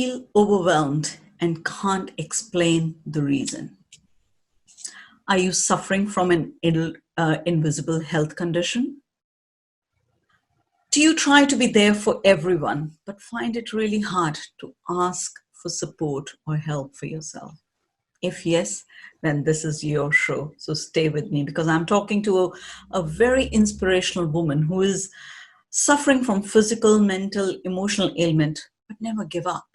feel overwhelmed and can't explain the reason? Are you suffering from an invisible health condition? Do you try to be there for everyone, but find it really hard to ask for support or help for yourself? If yes, then this is your show. So stay with me because I'm talking to a very inspirational woman who is suffering from physical, mental, emotional ailment, but never give up.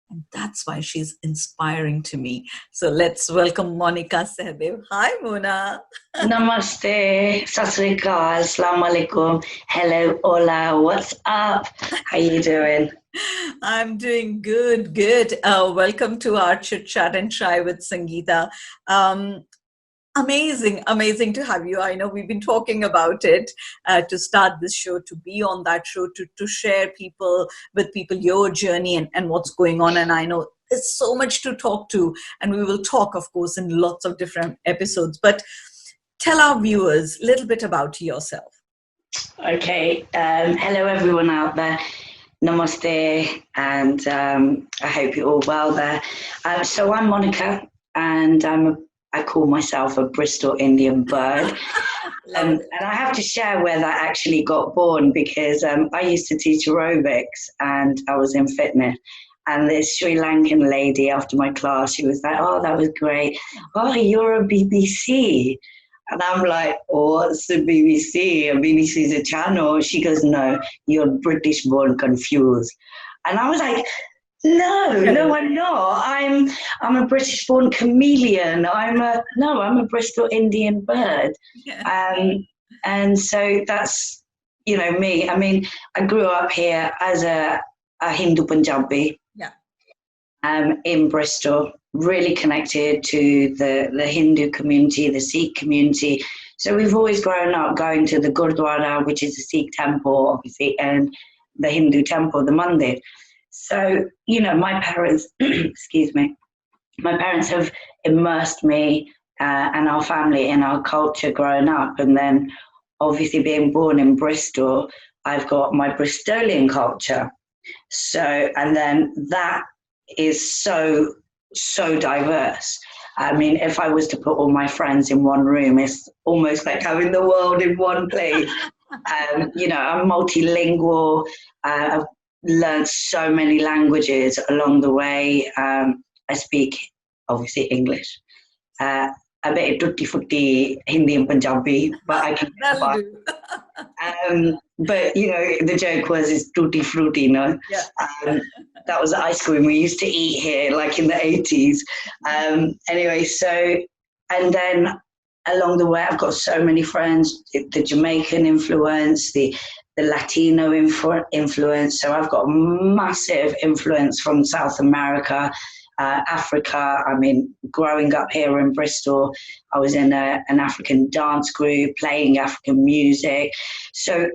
And that's why she's inspiring to me. So let's welcome Monika Sehdev. Hi, Mona. Namaste, Sat Sri Akal, Assalamu Alaikum, hello, hola, what's up? How you doing? I'm doing good. Welcome to our Chit-Chat and Chai with Sangeeta. Amazing to have you. I know we've been talking about it to start this show, to be on that show, to share with people your journey and what's going on. And I know there's so much to talk to, and we will talk, of course, in lots of different episodes. But tell our viewers a little bit about yourself. Okay. Hello, everyone out there. Namaste, and I hope you're all well there. So I'm Monika, and I call myself a Bristol Indian bird. And I have to share where that actually got born because I used to teach aerobics and I was in fitness. And this Sri Lankan lady after my class, she was like, oh, that was great. Oh, you're a BBC. And I'm like, oh, what's the BBC? A BBC is a channel. She goes, no, you're British born confused. And I was like, no, I'm not. I'm a British born chameleon. I'm a Bristol Indian bird. Yeah. And so that's, me. I mean, I grew up here as a Hindu Punjabi. Yeah. In Bristol, really connected to the Hindu community, the Sikh community. So we've always grown up going to the Gurdwara, which is a Sikh temple, obviously, and the Hindu temple, the Mandir. So, my parents, my parents have immersed me and our family in our culture growing up. And then obviously being born in Bristol, I've got my Bristolian culture. So, and then that is so diverse. I mean, if I was to put all my friends in one room, it's almost like having the world in one place. I'm multilingual. I've learned so many languages along the way. I speak, obviously, English. A bit tutti-frutti Hindi and Punjabi, but I can get by. But, the joke was it's tutti-frutti, no? Yeah. That was the ice cream we used to eat here, like in the 80s. Anyway, so, and then along the way, I've got so many friends, the Jamaican influence, the Latino influence. So I've got massive influence from South America, Africa. I mean, growing up here in Bristol, I was in an African dance group, playing African music. So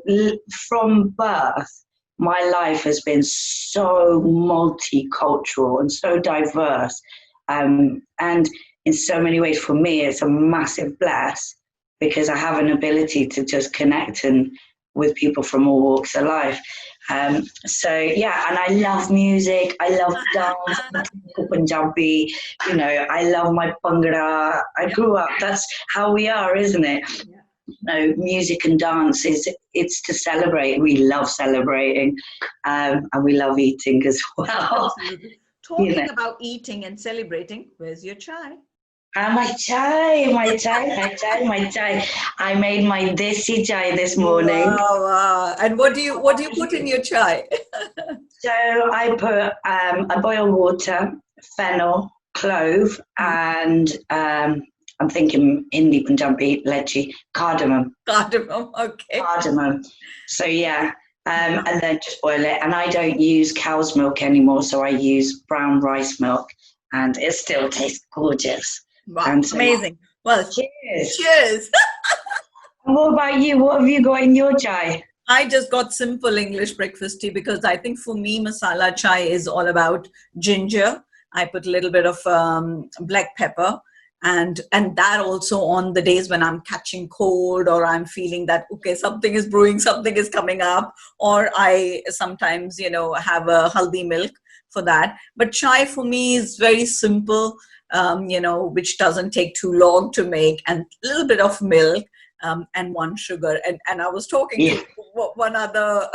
from birth, my life has been so multicultural and so diverse. And in so many ways, for me, it's a massive bless because I have an ability to just connect with people from all walks of life. So yeah, and I love music. I love dance. I love Punjabi. I love my bhangra. I grew up. That's how we are, isn't it? Yeah. Music and dance it's to celebrate. We love celebrating, and we love eating as well. Absolutely. Talking about eating and celebrating, where's your chai? My chai. I made my desi chai this morning. Wow. And what do you put in your chai? So I put I boil water, fennel, clove, and I'm thinking Hindi Punjabi, lechi, cardamom. Cardamom, okay. Cardamom. So yeah, and then just boil it. And I don't use cow's milk anymore, so I use brown rice milk, and it still tastes gorgeous. Wow, amazing. Well, cheers. What about you? What have you got in your chai? I just got simple English breakfast tea because I think for me, masala chai is all about ginger. I put a little bit of black pepper and that also on the days when I'm catching cold or I'm feeling that, okay, something is brewing, something is coming up, or I sometimes, have a haldi milk for that. But chai for me is very simple, which doesn't take too long to make, and a little bit of milk, and one sugar. And I was talking Yeah. to one other,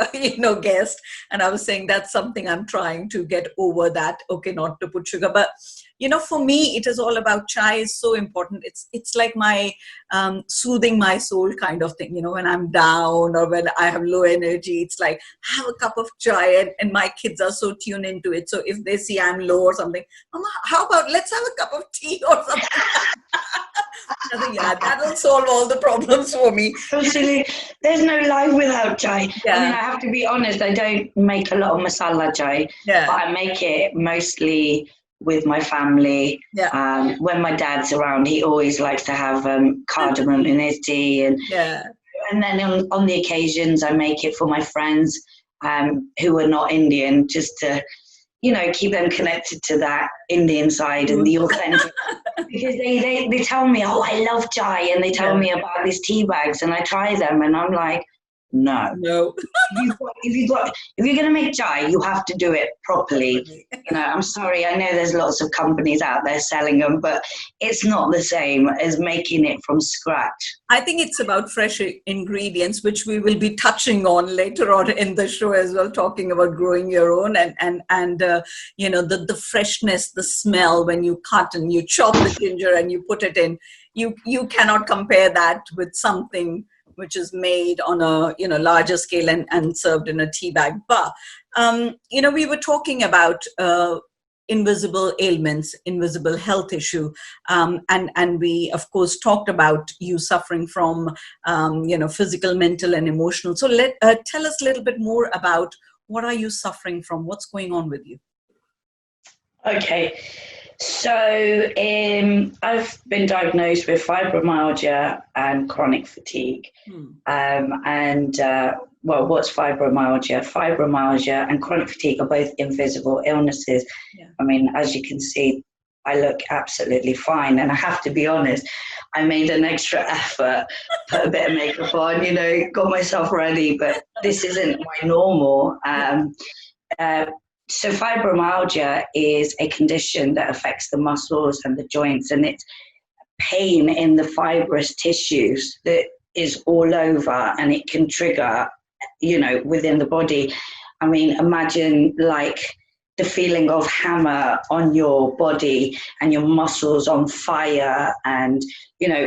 guest, and I was saying that's something I'm trying to get over, that, okay, not to put sugar. But, for me, it is all about chai is so important. It's like my soothing my soul kind of thing. When I'm down or when I have low energy, it's like, have a cup of chai, and my kids are so tuned into it. So if they see I'm low or something, Mama, how about let's have a cup of tea or something? I think, yeah, that will solve all the problems for me. Absolutely. There's no life without chai. Yeah. I mean, I have to be honest, I don't make a lot of masala chai, Yeah. but I make it mostly with my family. Yeah. When my dad's around, he always likes to have cardamom in his tea. And then on the occasions, I make it for my friends who are not Indian, just to, keep them connected to that Indian side and the authentic. Because they tell me, oh, I love chai, and they tell me about these tea bags, and I try them, and I'm like, no. If you're going to make chai, you have to do it properly. I'm sorry, I know there's lots of companies out there selling them, but it's not the same as making it from scratch. I think it's about fresh ingredients, which we will be touching on later on in the show as well, talking about growing your own and the freshness, the smell when you cut and you chop the ginger and you put it in. You cannot compare that with something which is made on a larger scale and served in a tea bag. But we were talking about invisible ailments, invisible health issue, and we of course talked about you suffering from physical, mental, and emotional. So tell us a little bit more about what are you suffering from? What's going on with you? Okay. So I've been diagnosed with fibromyalgia and chronic fatigue. What's fibromyalgia? Fibromyalgia and chronic fatigue are both invisible illnesses. Yeah. I mean, as you can see, I look absolutely fine. And I have to be honest, I made an extra effort, put a bit of makeup on, got myself ready, but this isn't my normal. So fibromyalgia is a condition that affects the muscles and the joints, and it's pain in the fibrous tissues that is all over, and it can trigger, within the body. I mean, imagine like the feeling of hammer on your body and your muscles on fire. And,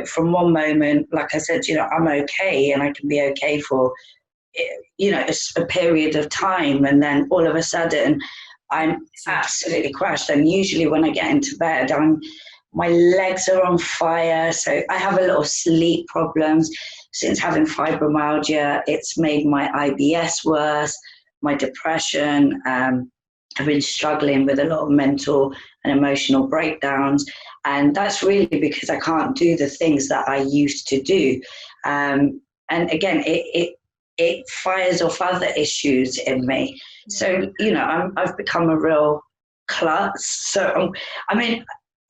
from one moment, like I said, I'm okay, and I can be okay for a period of time, and then all of a sudden I'm absolutely crashed. And usually when I get into bed, my legs are on fire. So I have a lot of sleep problems. Since having fibromyalgia, it's made my IBS worse, my depression. I've been struggling with a lot of mental and emotional breakdowns, and that's really because I can't do the things that I used to do. And again, it fires off other issues in me. So, I've become a real klutz. So,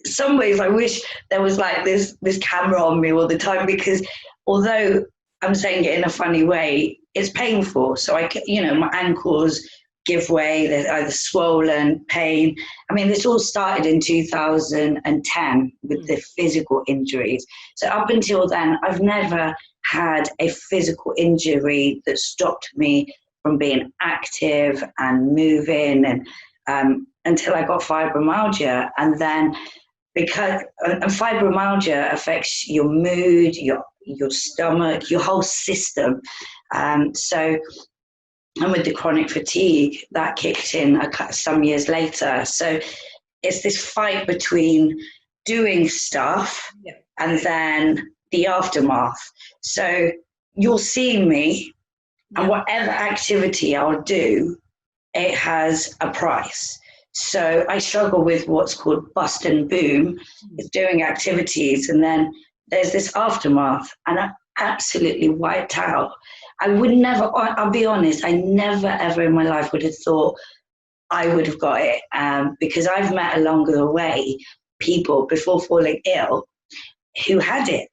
some ways I wish there was like this camera on me all the time, because although I'm saying it in a funny way, it's painful. So my ankles give way, they're either swollen, pain. I mean, this all started in 2010 with the physical injuries. So up until then, I've never had a physical injury that stopped me from being active and moving, and until I got fibromyalgia. And then and fibromyalgia affects your mood, your stomach, your whole system. And with the chronic fatigue, that kicked in some years later. So it's this fight between doing stuff and then the aftermath. So you'll see me, and whatever activity I'll do, it has a price. So I struggle with what's called bust and boom. It's doing activities, and then there's this aftermath, and I'm absolutely wiped out. I would never, I'll be honest, I never ever in my life would have thought I would have got it, because I've met along the way people before falling ill who had it.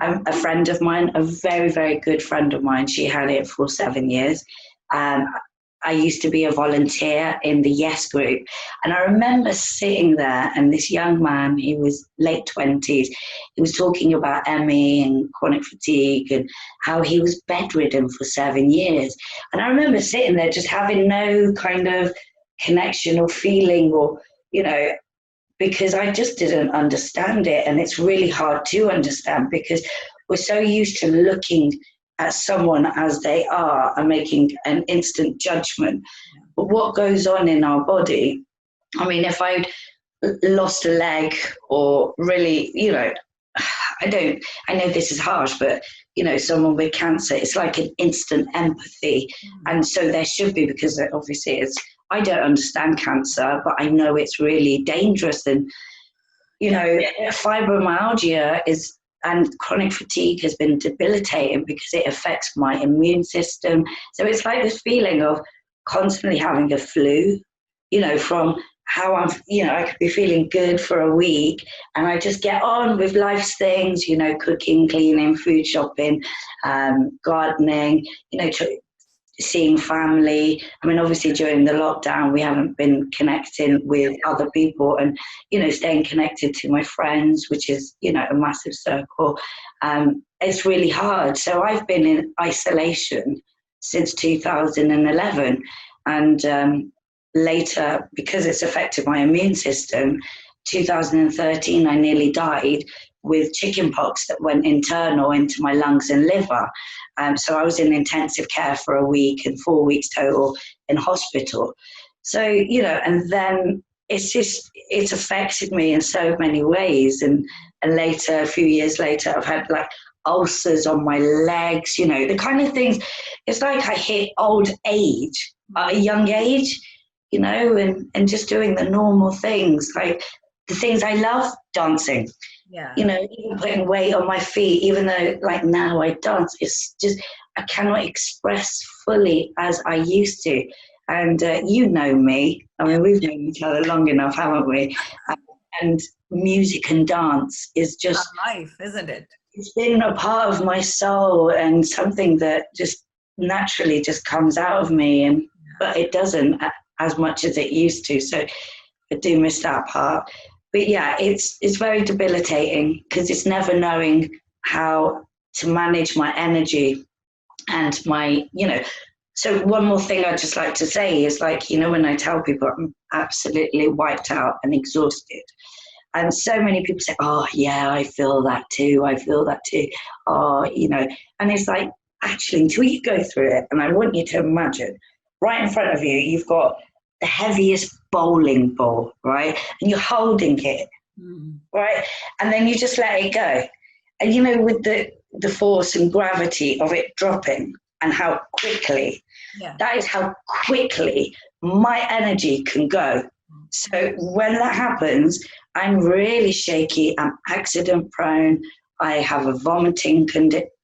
A friend of mine, a very, very good friend of mine, she had it for 7 years. I used to be a volunteer in the Yes group. And I remember sitting there, and this young man, he was late 20s, he was talking about ME and chronic fatigue and how he was bedridden for 7 years. And I remember sitting there just having no kind of connection or feeling or, because I just didn't understand it. And it's really hard to understand because we're so used to looking at someone as they are and making an instant judgment. But what goes on in our body, I mean, if I lost a leg or really, I know this is harsh, but, someone with cancer, it's like an instant empathy. And so there should be, because obviously I don't understand cancer, but I know it's really dangerous. And, fibromyalgia and chronic fatigue has been debilitating because it affects my immune system. So it's like this feeling of constantly having a flu, from how I could be feeling good for a week and I just get on with life's things, cooking, cleaning, food shopping, gardening, seeing family. I mean, obviously during the lockdown, we haven't been connecting with other people and, staying connected to my friends, which is, a massive circle. It's really hard. So I've been in isolation since 2011. And later, because it's affected my immune system, 2013, I nearly died with chickenpox that went internal into my lungs and liver. So I was in intensive care for a week and 4 weeks total in hospital. So, and then it's affected me in so many ways. And later, a few years later, I've had like ulcers on my legs, the kind of things. It's like I hit old age at a young age, and just doing the normal things, like the things I love, dancing. Yeah. Even putting weight on my feet, even though like now I dance, it's just, I cannot express fully as I used to. And me, I mean, we've known each other long enough, haven't we? And music and dance is just life, isn't it? It's been a part of my soul and something that just naturally just comes out of me, but it doesn't as much as it used to. So I do miss that part. But yeah, it's very debilitating because it's never knowing how to manage my energy and my, So one more thing I'd just like to say is like, when I tell people I'm absolutely wiped out and exhausted, and so many people say, oh yeah, I feel that too. Oh, and it's like, actually, until you go through it, and I want you to imagine right in front of you, you've got the heaviest bowling ball, right? And you're holding it, right? And then you just let it go. And, with the force and gravity of it dropping and how quickly, that is how quickly my energy can go. So when that happens, I'm really shaky. I'm accident prone. I have a vomiting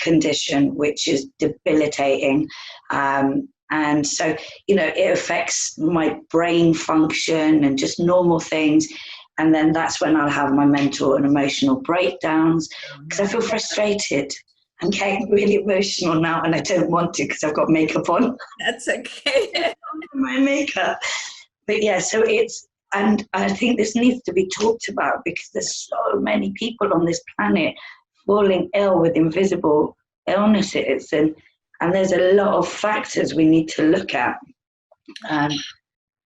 condition, which is debilitating. And so, it affects my brain function and just normal things. And then that's when I'll have my mental and emotional breakdowns because I feel frustrated. I'm getting really emotional now and I don't want to because I've got makeup on. That's okay. My makeup. But yeah, so and I think this needs to be talked about because there's so many people on this planet falling ill with invisible illnesses. And there's a lot of factors we need to look at.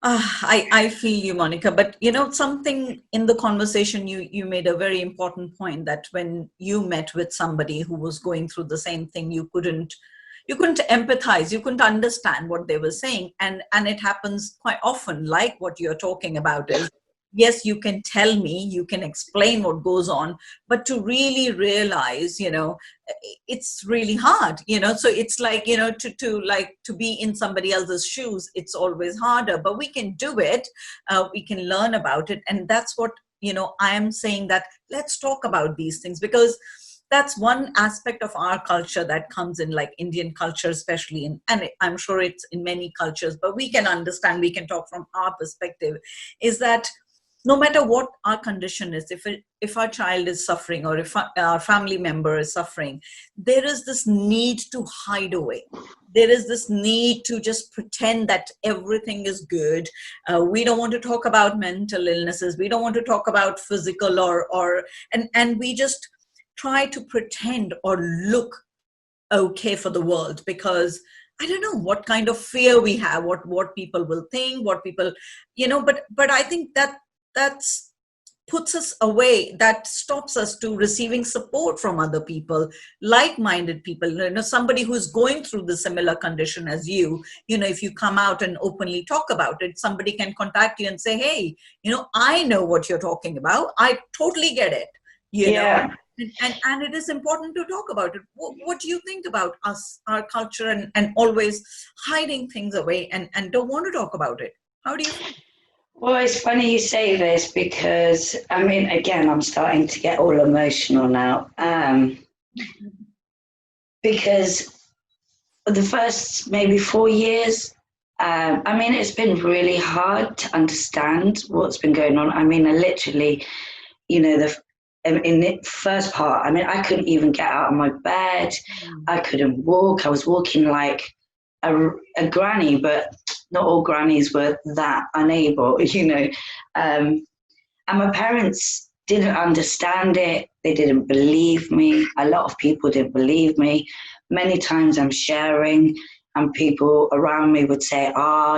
I feel you, Monika, but something in the conversation, you made a very important point that when you met with somebody who was going through the same thing, you couldn't empathize, you couldn't understand what they were saying. And it happens quite often, like what you're talking about is, yes, you can tell me, you can explain what goes on, but to really realize, it's really hard, so it's like, to be in somebody else's shoes, it's always harder, but we can do it. We can learn about it. And that's what, I am saying, that let's talk about these things, because that's one aspect of our culture that comes in, like Indian culture, especially, and I'm sure it's in many cultures, but we can understand, we can talk from our perspective, is that no matter what our condition is, if our child is suffering or if our family member is suffering, there is this need to hide away. there is this need to just pretend that everything is good. We don't want to talk about mental illnesses. We don't want to talk about physical and we just try to pretend or look okay for the world, because I don't know what kind of fear we have, what people will think, what people, but I think that's puts us away, that stops us to receiving support from other people, like-minded people, somebody who's going through the similar condition as you. If you come out and openly talk about it, somebody can contact you and say, hey, I know what you're talking about. I totally get it, Yeah. and it is important to talk about it. What do you think about us, our culture, and always hiding things away and don't want to talk about it? How do you feel? Well, it's funny you say this because, I mean, again, I'm starting to get all emotional now. Because the first maybe 4 years, I mean, it's been really hard to understand what's been going on. I mean, I literally, in the first part, I mean, I couldn't even get out of my bed. I couldn't walk. I was walking like a granny, but not all grannies were that unable, and my parents didn't understand it. They didn't believe me. A lot of people didn't believe me. Many times I'm sharing and people around me would say,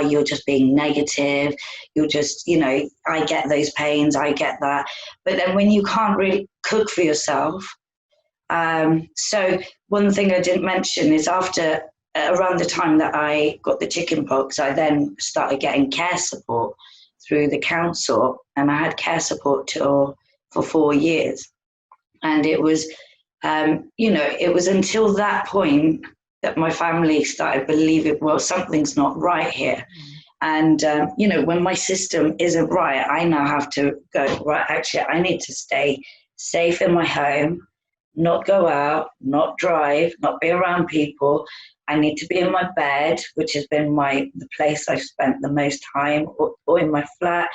you're just being negative. You're just, I get those pains, I get that. But then when you can't really cook for yourself, so one thing I didn't mention is after around the time that I got the chicken pox, I then started getting care support through the council, and I had care support for 4 years. And it was, it was until that point that my family started believing, well, something's not right here. And, when my system isn't right, I now have to go, right, actually, I need to stay safe in my home, not go out, not drive, not be around people. I need to be in my bed, which has been the place I've spent the most time, or in my flat,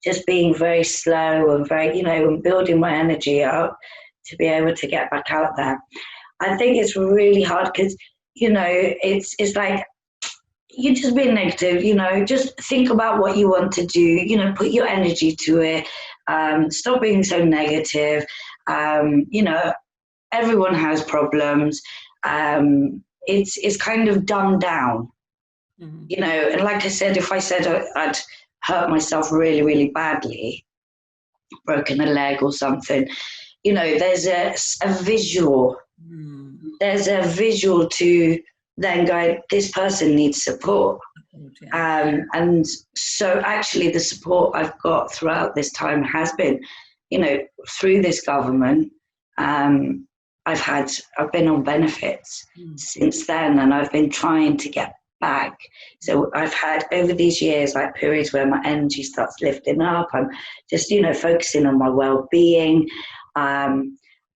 just being very slow and very, and building my energy up to be able to get back out there. I think it's really hard because, it's like, you just be negative, just think about what you want to do, put your energy to it, stop being so negative. Everyone has problems. It's kind of dumbed down, and like I said, if I said I'd hurt myself really, really badly, broken a leg or something, there's a visual. There's a visual to then go, this person needs support. And so actually the support I've got throughout this time has been, through this government. I've been on benefits since then, and I've been trying to get back. So I've had over these years like periods where my energy starts lifting up. I'm just, focusing on my well-being.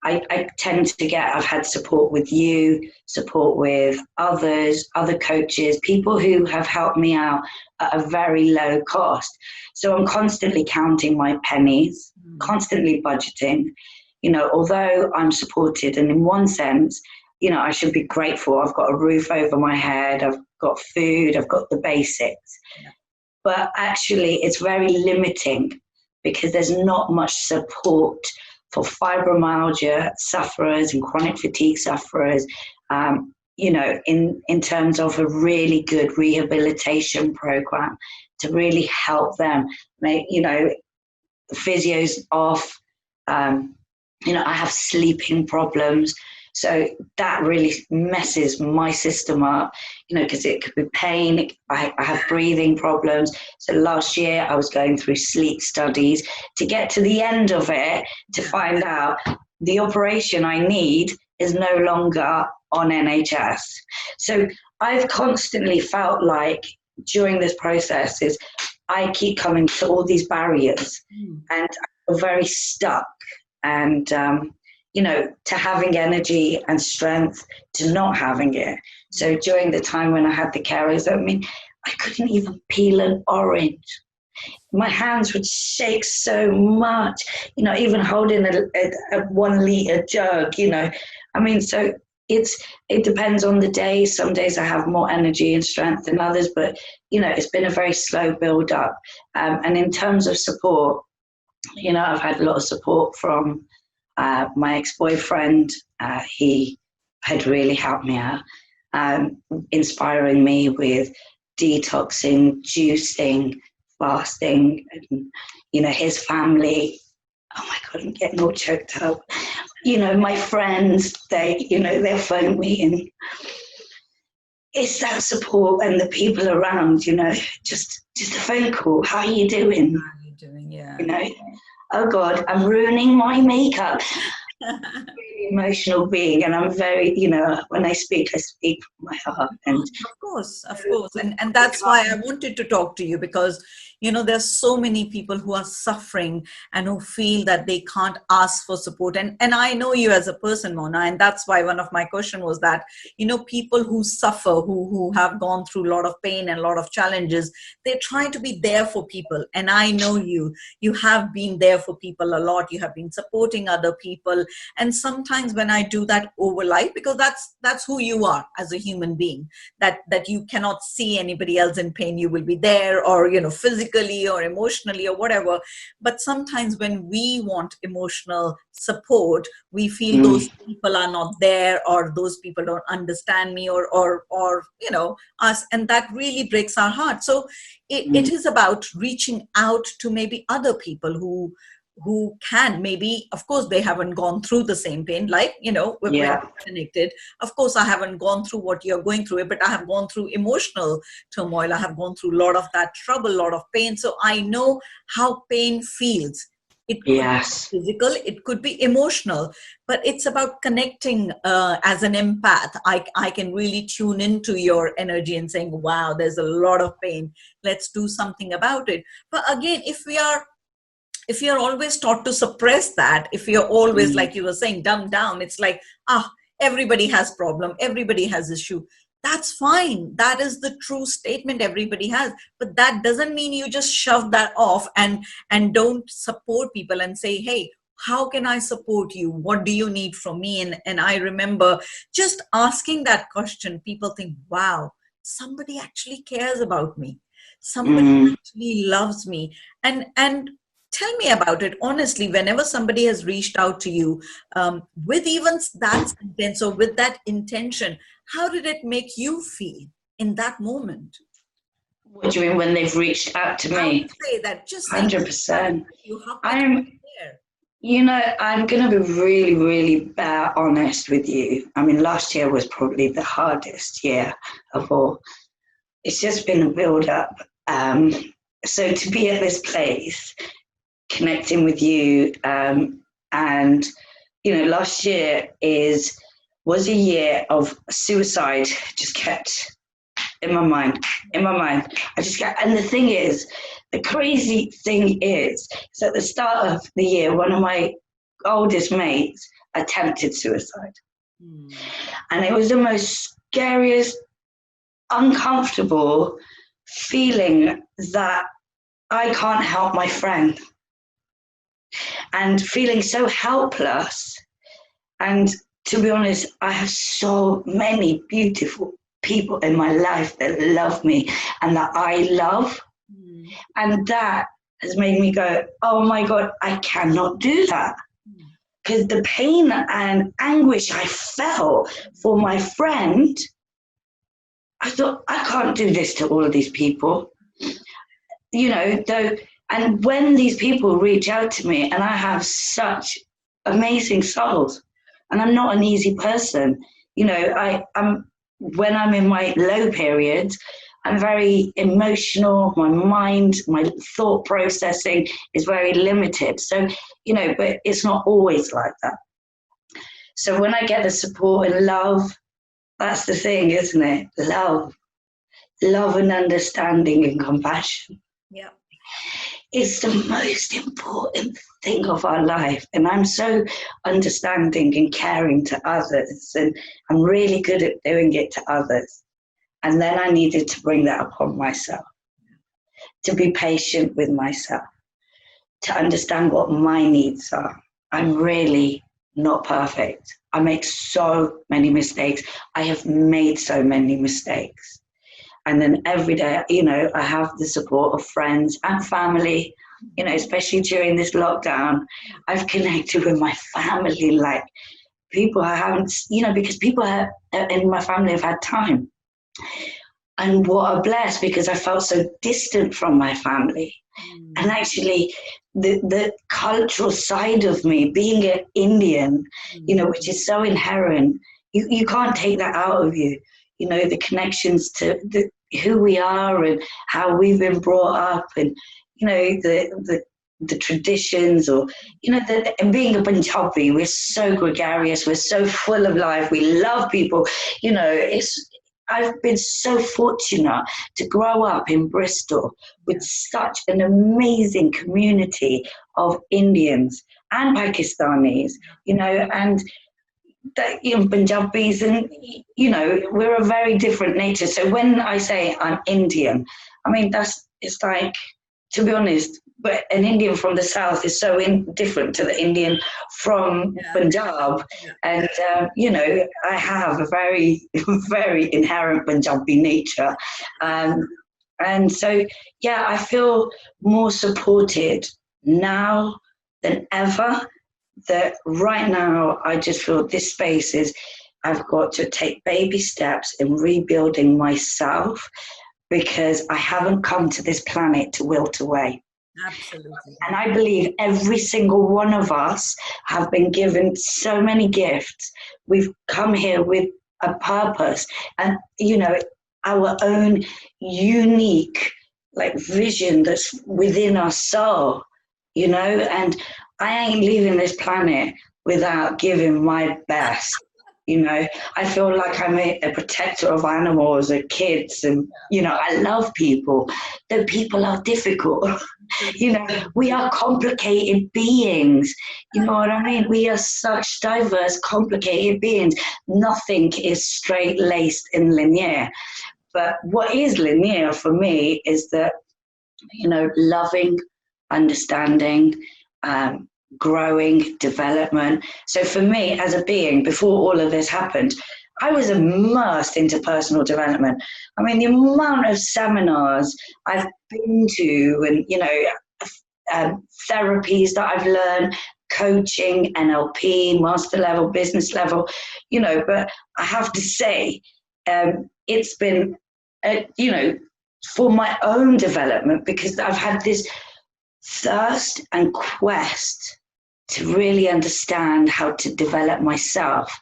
I tend to I've had support with you, support with others, other coaches, people who have helped me out at a very low cost. So I'm constantly counting my pennies, constantly budgeting, although I'm supported, and in one sense, I should be grateful. I've got a roof over my head, I've got food, I've got the basics. Yeah. But actually it's very limiting because there's not much support for fibromyalgia sufferers and chronic fatigue sufferers, in terms of a really good rehabilitation program to really help them. Physio's off, I have sleeping problems. So that really messes my system up, because it could be pain. I have breathing problems. So last year I was going through sleep studies to get to the end of it to find out the operation I need is no longer on NHS. So I've constantly felt like during this process I keep coming to all these barriers and I'm very stuck. And, to having energy and strength to not having it. So during the time when I had the carers, I couldn't even peel an orange. My hands would shake so much, even holding a 1 liter jug, So it depends on the day. Some days I have more energy and strength than others, but it's been a very slow build up. And in terms of support, I've had a lot of support from my ex-boyfriend. He had really helped me out, inspiring me with detoxing, juicing, fasting, and his family. Oh my God, I'm getting all choked up. My friends, they'll phone me, and it's that support and the people around, just a phone call. How are you doing? How are you doing? Yeah. Oh God, I'm ruining my makeup. Really emotional being, and I'm very, when I speak from my heart. And of course, and that's why I wanted to talk to you, because there's so many people who are suffering and who feel that they can't ask for support, and I know you as a person, Mona, and that's why one of my question was that people who suffer, who have gone through a lot of pain and a lot of challenges, they try to be there for people, and I know you have been there for people a lot. You have been supporting other people, and sometimes when I do that over life, because that's who you are as a human being, that you cannot see anybody else in pain, you will be there, or physically or emotionally or whatever. But sometimes when we want emotional support, we feel those people are not there, or those people don't understand me, or us, and that really breaks our heart. So it is about reaching out to maybe other people who can, maybe, of course, they haven't gone through the same pain, like we're connected. Of course, I haven't gone through what you're going through, but I have gone through emotional turmoil. I have gone through a lot of that trouble, a lot of pain. So I know how pain feels. It could be physical, it could be emotional, but it's about connecting. As an empath, I can really tune into your energy and saying, wow, there's a lot of pain, let's do something about it. But again, if you're always taught to suppress that, if you're always, like you were saying, dumbed down, it's like, everybody has problem, everybody has issue. That's fine. That is the true statement, everybody has. But that doesn't mean you just shove that off and don't support people and say, hey, how can I support you? What do you need from me? And I remember just asking that question. People think, wow, somebody actually cares about me. Somebody actually loves me. And tell me about it honestly. Whenever somebody has reached out to you with even that sentence or with that intention, how did it make you feel in that moment? What do you mean when they've reached out to me? I would say that, just say 100%. you have I'm going to be really, really honest with you. I mean, last year was probably the hardest year of all. It's just been a build up. So to be at this place, connecting with you, and last year was a year of suicide. Just kept in my mind. I just kept, and the thing is, the crazy thing is at the start of the year, one of my oldest mates attempted suicide, and it was the most scariest, uncomfortable feeling that I can't help my friend. And feeling so helpless. And to be honest, I have so many beautiful people in my life that love me and that I love. And that has made me go, oh my God, I cannot do that. Because the pain and anguish I felt for my friend, I thought, I can't do this to all of these people. And when these people reach out to me, and I have such amazing souls, and I'm not an easy person, I'm when I'm in my low period, I'm very emotional. My mind, my thought processing is very limited. So, but it's not always like that. So when I get the support and love, that's the thing, isn't it? Love and understanding and compassion. Yeah. It's the most important thing of our life. And I'm so understanding and caring to others. And I'm really good at doing it to others. And then I needed to bring that upon myself, to be patient with myself, to understand what my needs are. I'm really not perfect. I make so many mistakes. I have made so many mistakes. And then every day, you know, I have the support of friends and family, you know, especially during this lockdown. I've connected with my family, like people I haven't, you know, because people in my family have had time. And what a bless, because I felt so distant from my family. And actually, the cultural side of me, being an Indian, you know, which is so inherent, you can't take that out of you. You know, the connections to who we are and how we've been brought up, and, you know, the traditions, or, you know, and being a Punjabi, we're so gregarious, we're so full of life, we love people, you know, I've been so fortunate to grow up in Bristol with such an amazing community of Indians and Pakistanis, you know, and you know, Punjabis, and, you know, we're a very different nature. So when I say I'm Indian, I mean, it's like, to be honest, but an Indian from the south is so different to the Indian from Punjab. And, you know, I have a very, very inherent Punjabi nature. And so, yeah, I feel more supported now than ever. That right now, I just feel this space is, I've got to take baby steps in rebuilding myself, because I haven't come to this planet to wilt away. Absolutely. And I believe every single one of us have been given so many gifts. We've come here with a purpose and, you know, our own unique, like, vision that's within our soul, you know, and I ain't leaving this planet without giving my best. You know, I feel like I'm a protector of animals and kids, and, you know, I love people, though people are difficult. You know, we are complicated beings. You know what I mean? We are such diverse, complicated beings. Nothing is straight-laced and linear. But what is linear for me is that, you know, loving, understanding, growing, development. So for me as a being, before all of this happened, I was immersed into personal development. I mean, the amount of seminars I've been to, and, you know, therapies that I've learned, coaching, NLP, master level, business level, you know, but I have to say, it's been, you know, for my own development, because I've had this thirst and quest to really understand how to develop myself.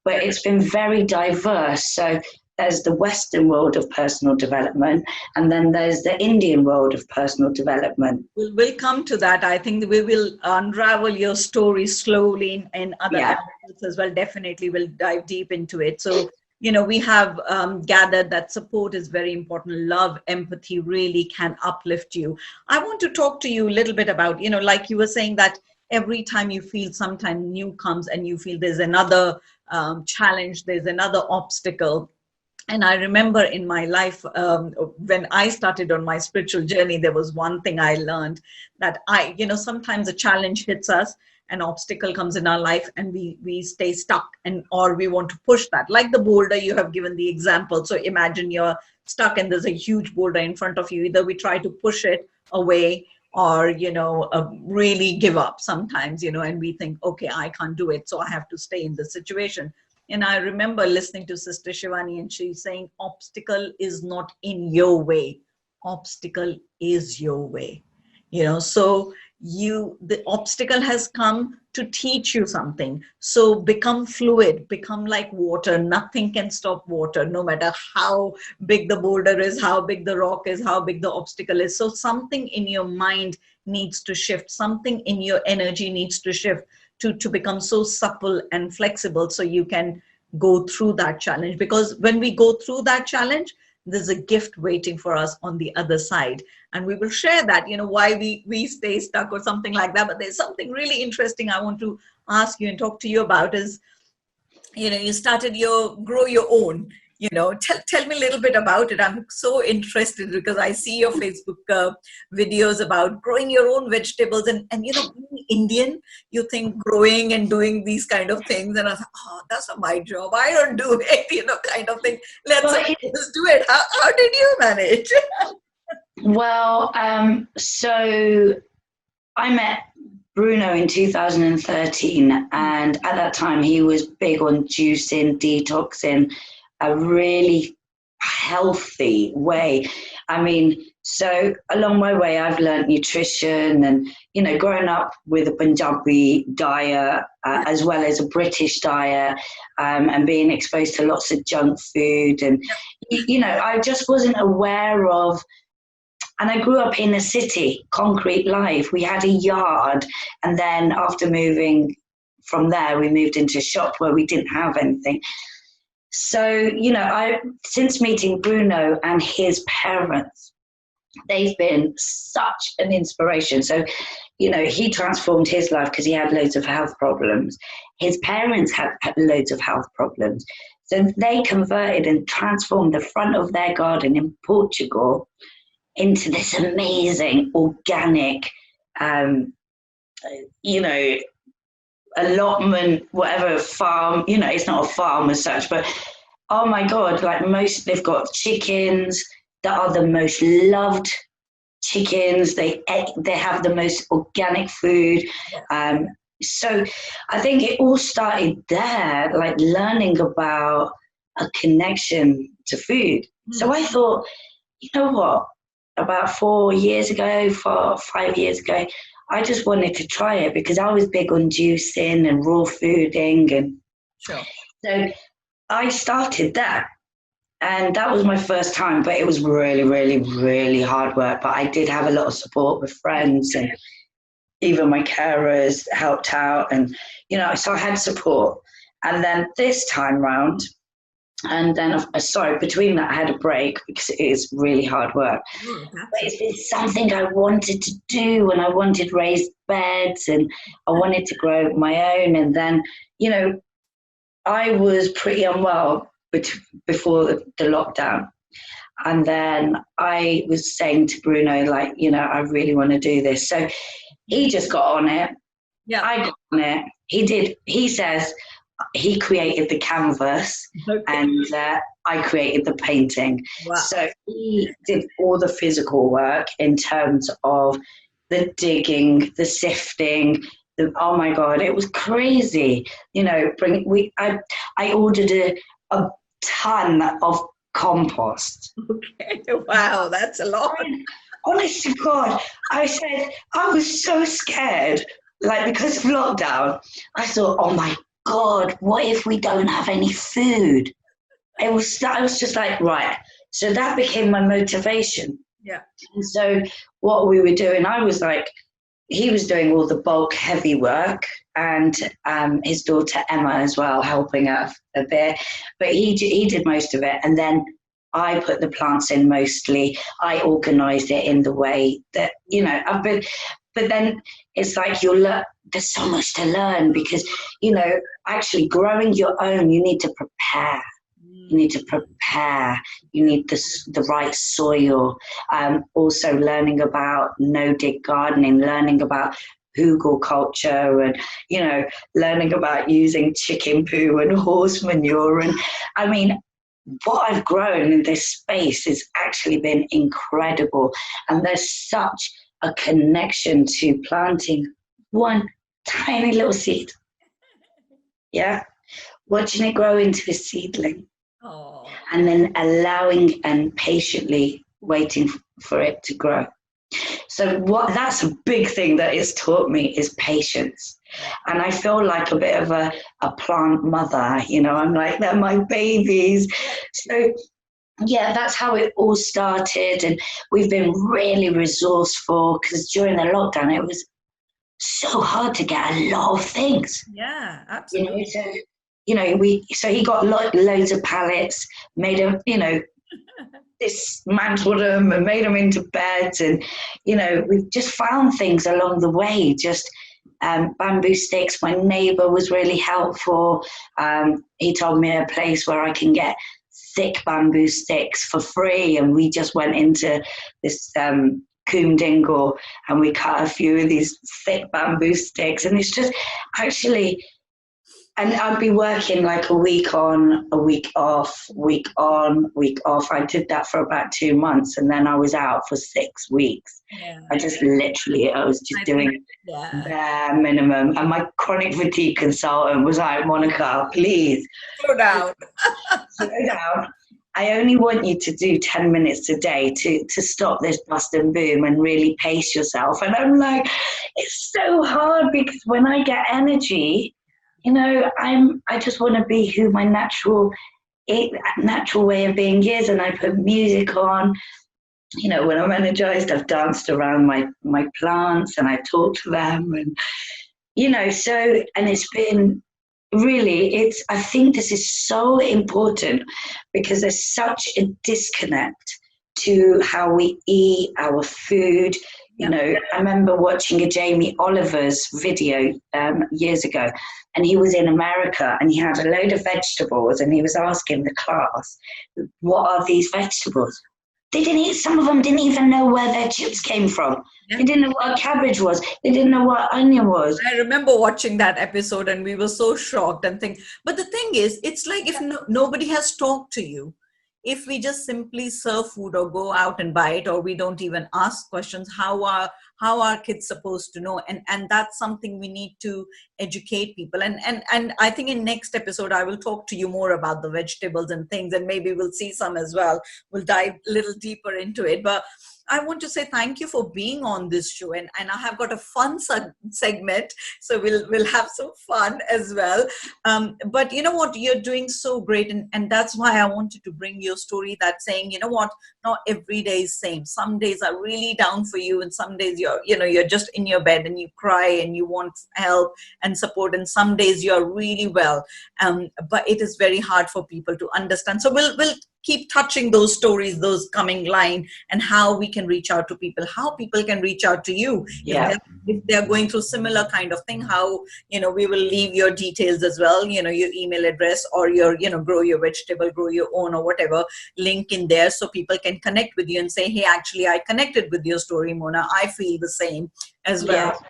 But it's been very diverse. So there's the Western world of personal development, and then there's the Indian world of personal development. We'll come to that. I think we will unravel your story slowly in other episodes as well. Definitely we'll dive deep into it. So, you know, we have gathered that support is very important. Love, empathy really can uplift you. I want to talk to you a little bit about, you know, like you were saying, that every time you feel sometime new comes and you feel there's another challenge, there's another obstacle. And I remember in my life, when I started on my spiritual journey, there was one thing I learned, that you know, sometimes a challenge hits us, an obstacle comes in our life, and we stay stuck, or we want to push that. Like the boulder, you have given the example. So imagine you're stuck and there's a huge boulder in front of you. Either we try to push it away, or, you know, really give up sometimes, you know, and we think, okay, I can't do it, so I have to stay in the situation. And I remember listening to Sister Shivani, and she's saying, obstacle is not in your way. Obstacle is your way. You know, so the obstacle has come to teach you something. So become fluid, become like water. Nothing can stop water, no matter how big the boulder is, how big the rock is, how big the obstacle is. So something in your mind needs to shift. Something in your energy needs to shift to become so supple and flexible, so you can go through that challenge. Because when we go through that challenge, there's a gift waiting for us on the other side. And we will share that, you know, why we stay stuck or something like that. But there's something really interesting I want to ask you and talk to you about is, you know, you started Grow Your Own, Tell me a little bit about it. I'm so interested because I see your Facebook videos about growing your own vegetables, and being Indian, you think growing and doing these kind of things, and I thought, oh, that's not my job. I don't do it, kind of thing. Let Well, someone else do it. How did you manage? So I met Bruno in 2013, and at that time he was big on juicing, detoxing, a really healthy way. I mean, so along my way I've learned nutrition and, growing up with a Punjabi diet as well as a British diet, and being exposed to lots of junk food. And, I just wasn't aware of. And I grew up in a city, concrete life. We had a yard. And then after moving from there, we moved into a shop where we didn't have anything. So, since meeting Bruno and his parents, they've been such an inspiration. So, he transformed his life because he had loads of health problems. His parents had loads of health problems. So they converted and transformed the front of their garden in Portugal into this amazing organic, allotment, whatever farm, it's not a farm as such, but oh my God, they've got chickens that are the most loved chickens. They have the most organic food. So I think it all started there, learning about a connection to food. So I thought, you know what? About 5 years ago, I just wanted to try it because I was big on juicing and raw fooding. And Sure. So I started that. And that was my first time, but it was really, really, really hard work. But I did have a lot of support with friends, and even my carers helped out. And, so I had support. And then this time round, and then, between that, I had a break because it is really hard work. But it's been something I wanted to do, and I wanted raised beds, and I wanted to grow my own. And then, I was pretty unwell before the lockdown. And then I was saying to Bruno, I really want to do this. So he just got on it. Yeah. I got on it. He says, he created the canvas, okay, and I created the painting. Wow. So he did all the physical work in terms of the digging, the sifting. Oh my God, it was crazy. I ordered a ton of compost. Okay, wow, that's a lot. Honest to God, I said I was so scared, because of lockdown. I thought, oh my God, what if we don't have any food? I was just right. So that became my motivation. Yeah. And so what we were doing, he was doing all the bulk heavy work, and his daughter Emma as well, helping out a bit. But he did most of it. And then I put the plants in mostly. I organized it in the way that, but then it's there's so much to learn because, actually growing your own, you need to prepare. You need to prepare. You need the right soil. Also learning about no-dig gardening, learning about hugelculture, and, learning about using chicken poo and horse manure. And I mean, what I've grown in this space has actually been incredible. And there's such a connection to planting one tiny little seed. Yeah. Watching it grow into a seedling. Oh. And then allowing and patiently waiting for it to grow. So that's a big thing that it's taught me is patience. And I feel like a bit of a plant mother, I'm like, they're my babies. So yeah, that's how it all started. And we've been really resourceful because during the lockdown, it was so hard to get a lot of things. Yeah, absolutely. So he got loads of pallets, made them, dismantled them and made them into beds. And, we've just found things along the way, just bamboo sticks. My neighbour was really helpful. He told me a place where I can get thick bamboo sticks for free, and we just went into this coombe dingle and we cut a few of these thick bamboo sticks, and it's just actually, and I'd be working like a week on, a week off, week on, week off. I did that for about 2 months, and then I was out for 6 weeks. Yeah. I was just doing bare minimum. And my chronic fatigue consultant was like, Monika, please Slow down. slow down. I only want you to do 10 minutes a day to stop this bust and boom and really pace yourself. And I'm like, it's so hard, because when I get energy, you know, I just want to be who my natural way of being is, and I put music on. You know, when I'm energized, I've danced around my plants and I talk to them, and you know, so, and it's been really, I think this is so important, because there's such a disconnect to how we eat, our food. You know, I remember watching a Jamie Oliver's video years ago, and he was in America and he had a load of vegetables, and he was asking the class, what are these vegetables? They didn't eat, some of them didn't even know where their chips came from. They didn't know what cabbage was. They didn't know what onion was. I remember watching that episode and we were so shocked and think, but the thing is, it's like if nobody has talked to you, if we just simply serve food or go out and buy it, or we don't even ask questions, how are kids supposed to know? And that's something we need to educate people. And I think in next episode, I will talk to you more about the vegetables and things, and maybe we'll see some as well. We'll dive a little deeper into it. But I want to say thank you for being on this show, and I have got a fun segment, so we'll have some fun as well. But you know what, you're doing so great, and that's why I wanted to bring your story. That saying, you know what, not every day is same. Some days are really down for you, and some days you're just in your bed and you cry and you want help and support, and some days you're really well. But it is very hard for people to understand. So we'll keep touching those stories, those coming line, and how we can reach out to people, how people can reach out to you. If they're going through similar kind of thing, how, we will leave your details as well, your email address or your, grow your vegetable, grow your own or whatever link in there, so people can connect with you and say, hey, actually, I connected with your story, Mona. I feel the same as well. Yeah.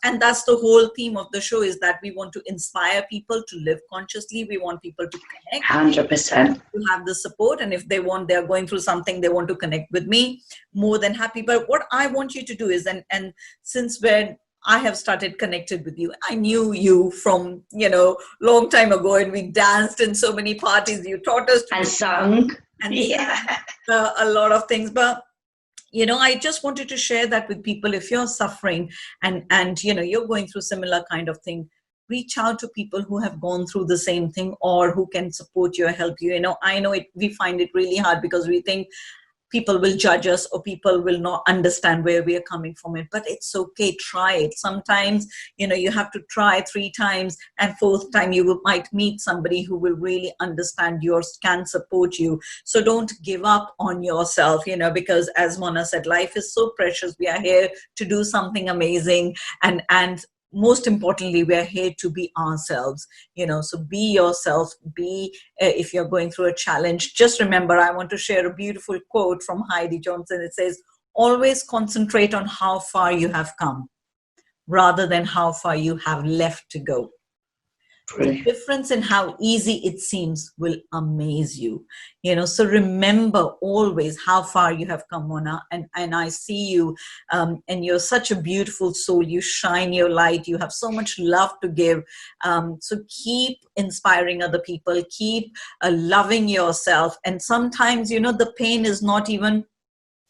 And that's the whole theme of the show, is that we want to inspire people to live consciously. We want people to connect. 100%. To have the support. And if they're going through something, they want to connect with me, more than happy. But what I want you to do is, and since when I have started connected with you, I knew you from, long time ago, and we danced in so many parties. You taught us to and sung. And a lot of things. But I just wanted to share that with people. If you're suffering and you're going through similar kind of thing, reach out to people who have gone through the same thing, or who can support you or help you. I know we find it really hard, because we think people will judge us, or people will not understand where we are coming from it. But it's okay. Try it. Sometimes, you have to try 3 times, and 4th time you might meet somebody who will really understand yours, can support you. So don't give up on yourself, because as Mona said, life is so precious. We are here to do something amazing. And most importantly, we're here to be ourselves, so be yourself. If you're going through a challenge, just remember, I want to share a beautiful quote from Heidi Johnson. It says, always concentrate on how far you have come, rather than how far you have left to go. Brilliant. The difference in how easy it seems will amaze you. So remember always how far you have come, Mona. And I see you, and you're such a beautiful soul. You shine your light. You have so much love to give. So keep inspiring other people. Keep loving yourself. And sometimes, the pain is not even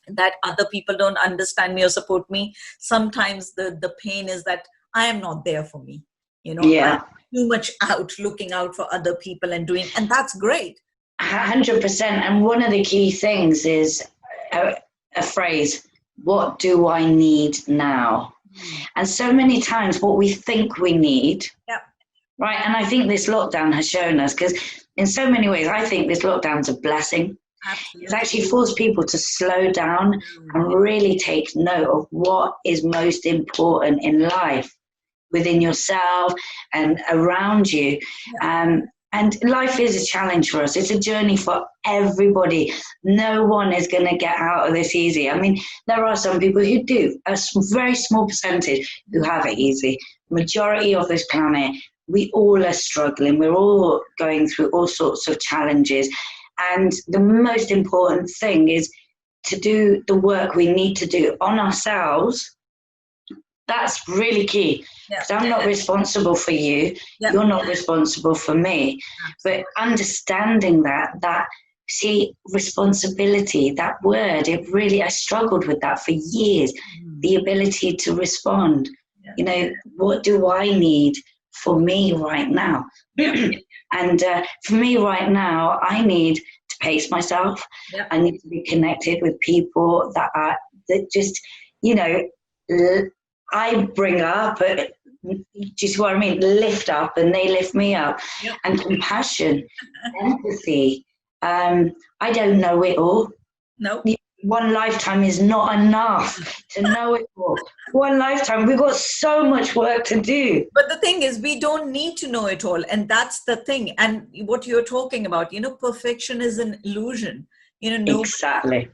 that other people don't understand me or support me. Sometimes the pain is that I am not there for me. I'm too much out, looking out for other people and that's great. 100%. And one of the key things is a phrase, what do I need now? And so many times what we think we need, right? And I think this lockdown has shown us, because in so many ways, I think this lockdown is a blessing. Absolutely. It's actually forced people to slow down and really take note of what is most important in life, within yourself and around you. And And life is a challenge for us. It's a journey for everybody. No one is going to get out of this easy. I mean, there are some people who do, very small percentage who have it easy. Majority of this planet, we all are struggling. We're all going through all sorts of challenges. And the most important thing is to do the work we need to do on ourselves. That's really key. Because I'm not responsible for you. You're not responsible for me. But understanding that, see, responsibility, that word, I struggled with that for years. The ability to respond. You know, what do I need for me right now? And for me right now, I need to pace myself. I need to be connected with people that just, you know, I bring up, do you see what I mean? Lift up, and they lift me up. And compassion, empathy. I don't know it all. No. One lifetime is not enough to know it all. One lifetime, we've got so much work to do. But the thing is, we don't need to know it all. And that's the thing. And what you're talking about, you know, perfection is an illusion. You know, Exactly.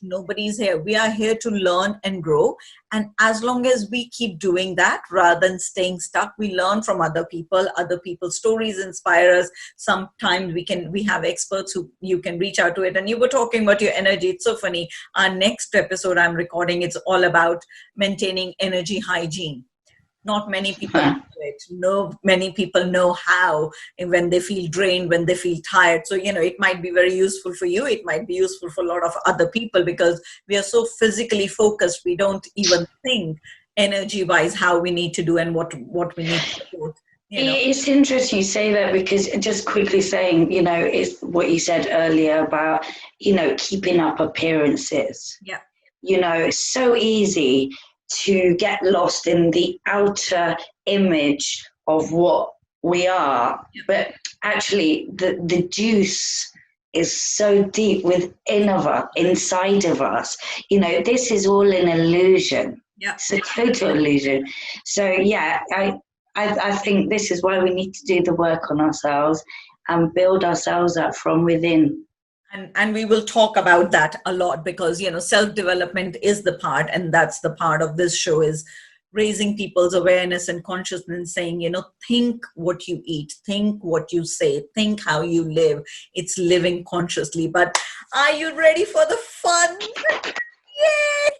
Nobody's here. We are here to learn and grow. And as long as we keep doing that, rather than staying stuck, we learn from other people's stories inspire us. Sometimes we have experts who you can reach out to it. And you were talking about your energy. It's so funny. Our next episode I'm recording, it's all about maintaining energy hygiene. Not many people do it. Many people know how, and when they feel drained, when they feel tired. So, you know, it might be very useful for you. It might be useful for a lot of other people, because we are so physically focused. We don't even think energy-wise how we need to do and what we need to do. You know. It's interesting you say that, because just quickly saying, you know, is what you said earlier about, you know, keeping up appearances. Yeah. You know, it's so easy to get lost in the outer image of what we are. But actually, the juice is so deep inside of us. You know, this is all an illusion. It's a total illusion. So, yeah, I think this is why we need to do the work on ourselves and build ourselves up from within. And we will talk about that a lot, because, you know, self-development is the part, and that's the part of this show, is raising people's awareness and consciousness, saying, you know, think what you eat, think what you say, think how you live. It's living consciously. But are you ready for the fun? Yay!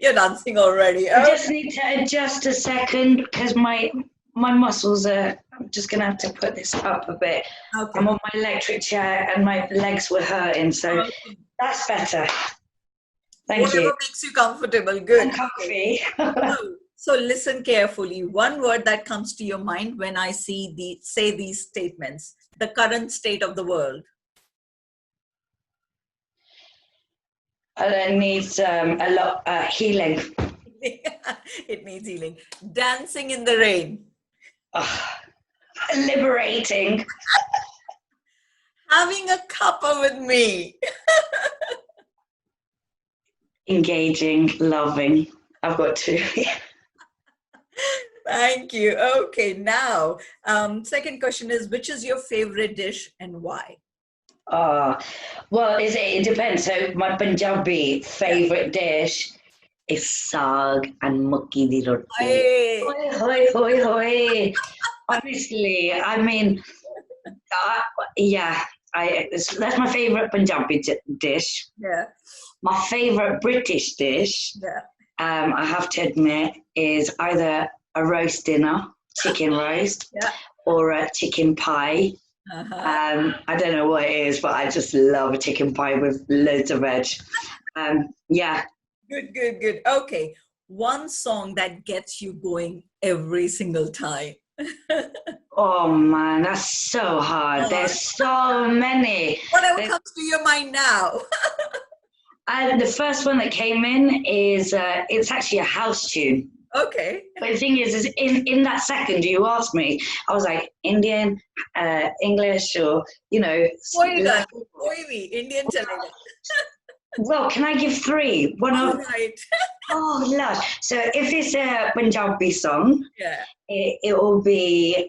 You're dancing already. I just need to adjust a second, because my muscles are, I'm just going to have to put this up a bit. Okay. I'm on my electric chair and my legs were hurting, so that's better. Thank you. Whatever makes you comfortable. Good. I'm comfy. So listen carefully. One word that comes to your mind when I say these statements: the current state of the world. It needs a lot healing. It needs healing. Dancing in the rain. Liberating. Having a cuppa with me. Engaging, loving. I've got two. Thank you. Okay, now, second question is, which is your favorite dish and why? Well, it depends. So my Punjabi favorite dish is saag and makki di roti. Hey. Hoi, hoi, hoi, hoi. Honestly, I mean, that's my favorite Punjabi dish. Yeah. My favorite British dish, I have to admit, is either a roast dinner, chicken roast, or a chicken pie. I don't know what it is, but I just love a chicken pie with loads of veg. Good. Okay. One song that gets you going every single time. Oh man, that's so hard. There's so many. Whatever comes to your mind now. The first one that came in is, it's actually a house tune. Okay. But the thing is in that second you asked me, I was like, Indian, English, or, you know. Indian chalega. Well, can I give three? Right. Oh, Lord. So if it's a Punjabi song, it will be,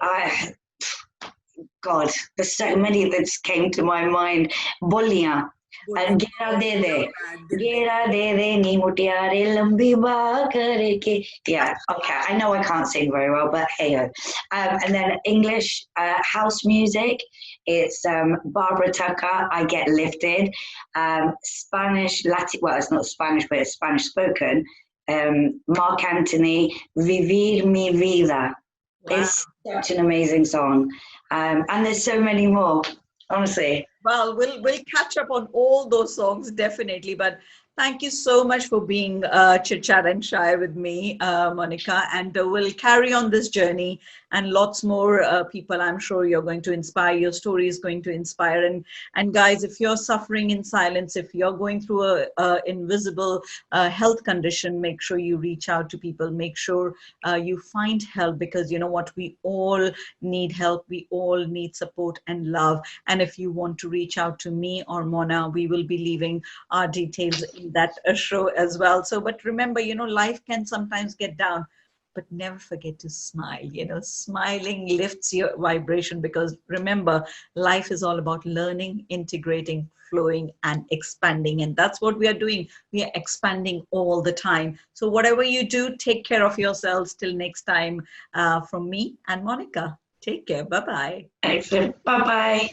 God, there's so many that came to my mind. Bolliyan. And Gera de de ni mutiare lambi ba kareke. Yeah, okay. I know I can't sing very well, but hey ho. And then English house music. It's Barbara Tucker, I Get Lifted. Spanish, Latin, well, it's not Spanish, but it's Spanish spoken. Mark Anthony, Vivir Mi Vida. Wow. It's such an amazing song. And there's so many more, honestly. Well, we'll catch up on all those songs, definitely. But thank you so much for being Chit-Chat and Shy with me, Monika. And we'll carry on this journey, and lots more people I'm sure you're going to inspire. Your story is going to inspire. And guys, if you're suffering in silence, if you're going through a invisible health condition, make sure you reach out to people. Make sure you find help, because you know what? We all need help. We all need support and love. And if you want to reach out to me or Mona, we will be leaving our details in that show as well. So, but remember, you know, life can sometimes get down, but never forget to smile. You know, smiling lifts your vibration, because remember, life is all about learning, integrating, flowing, and expanding. And that's what we are doing. We are expanding all the time. So whatever you do, take care of yourselves. Till next time, from me and Monika. Take care. Bye-bye. Excellent. Bye-bye.